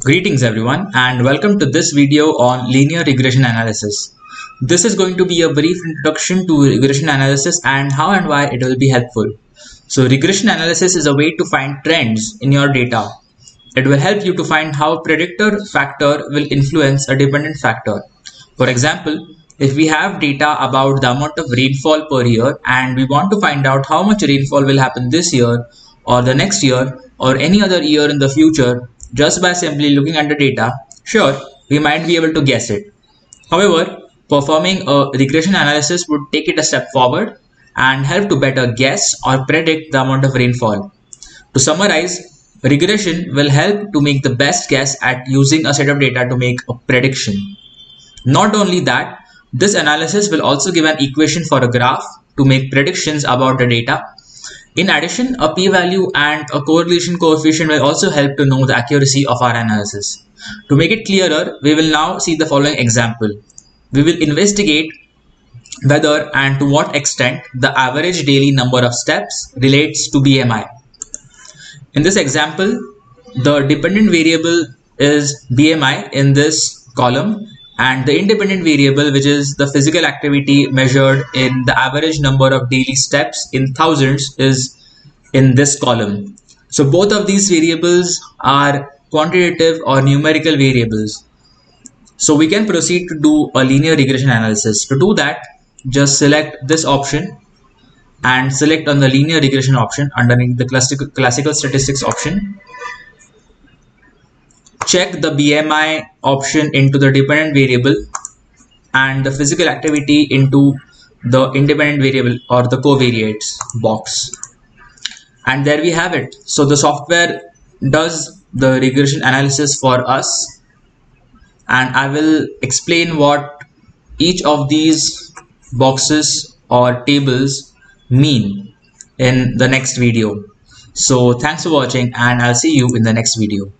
Greetings everyone and welcome to this video on linear regression analysis. This is going to be a brief introduction to regression analysis and how and why it will be helpful. So regression analysis is a way to find trends in your data. It will help you to find how predictor factor will influence a dependent factor. For example, if we have data about the amount of rainfall per year and we want to find out how much rainfall will happen this year or the next year or any other year in the future, just by simply looking at the data, sure, we might be able to guess it. However, performing a regression analysis would take it a step forward and help to better guess or predict the amount of rainfall. To summarize, regression will help to make the best guess at using a set of data to make a prediction. Not only that, this analysis will also give an equation for a graph to make predictions about the data. In addition, a p-value and a correlation coefficient will also help to know the accuracy of our analysis. To make it clearer, we will now see the following example. We will investigate whether and to what extent the average daily number of steps relates to BMI. In this example, the dependent variable is BMI in this column, and the independent variable, which is the physical activity measured in the average number of daily steps in thousands, is in this column. So both of these variables are quantitative or numerical variables. So we can proceed to do a linear regression analysis. To do that, just select this option and select on the linear regression option underneath the classical statistics option. Check the BMI option into the dependent variable and the physical activity into the independent variable or the covariates box. And there we have it. So the software does the regression analysis for us, and I will explain what each of these boxes or tables mean in the next video. So thanks for watching and I'll see you in the next video.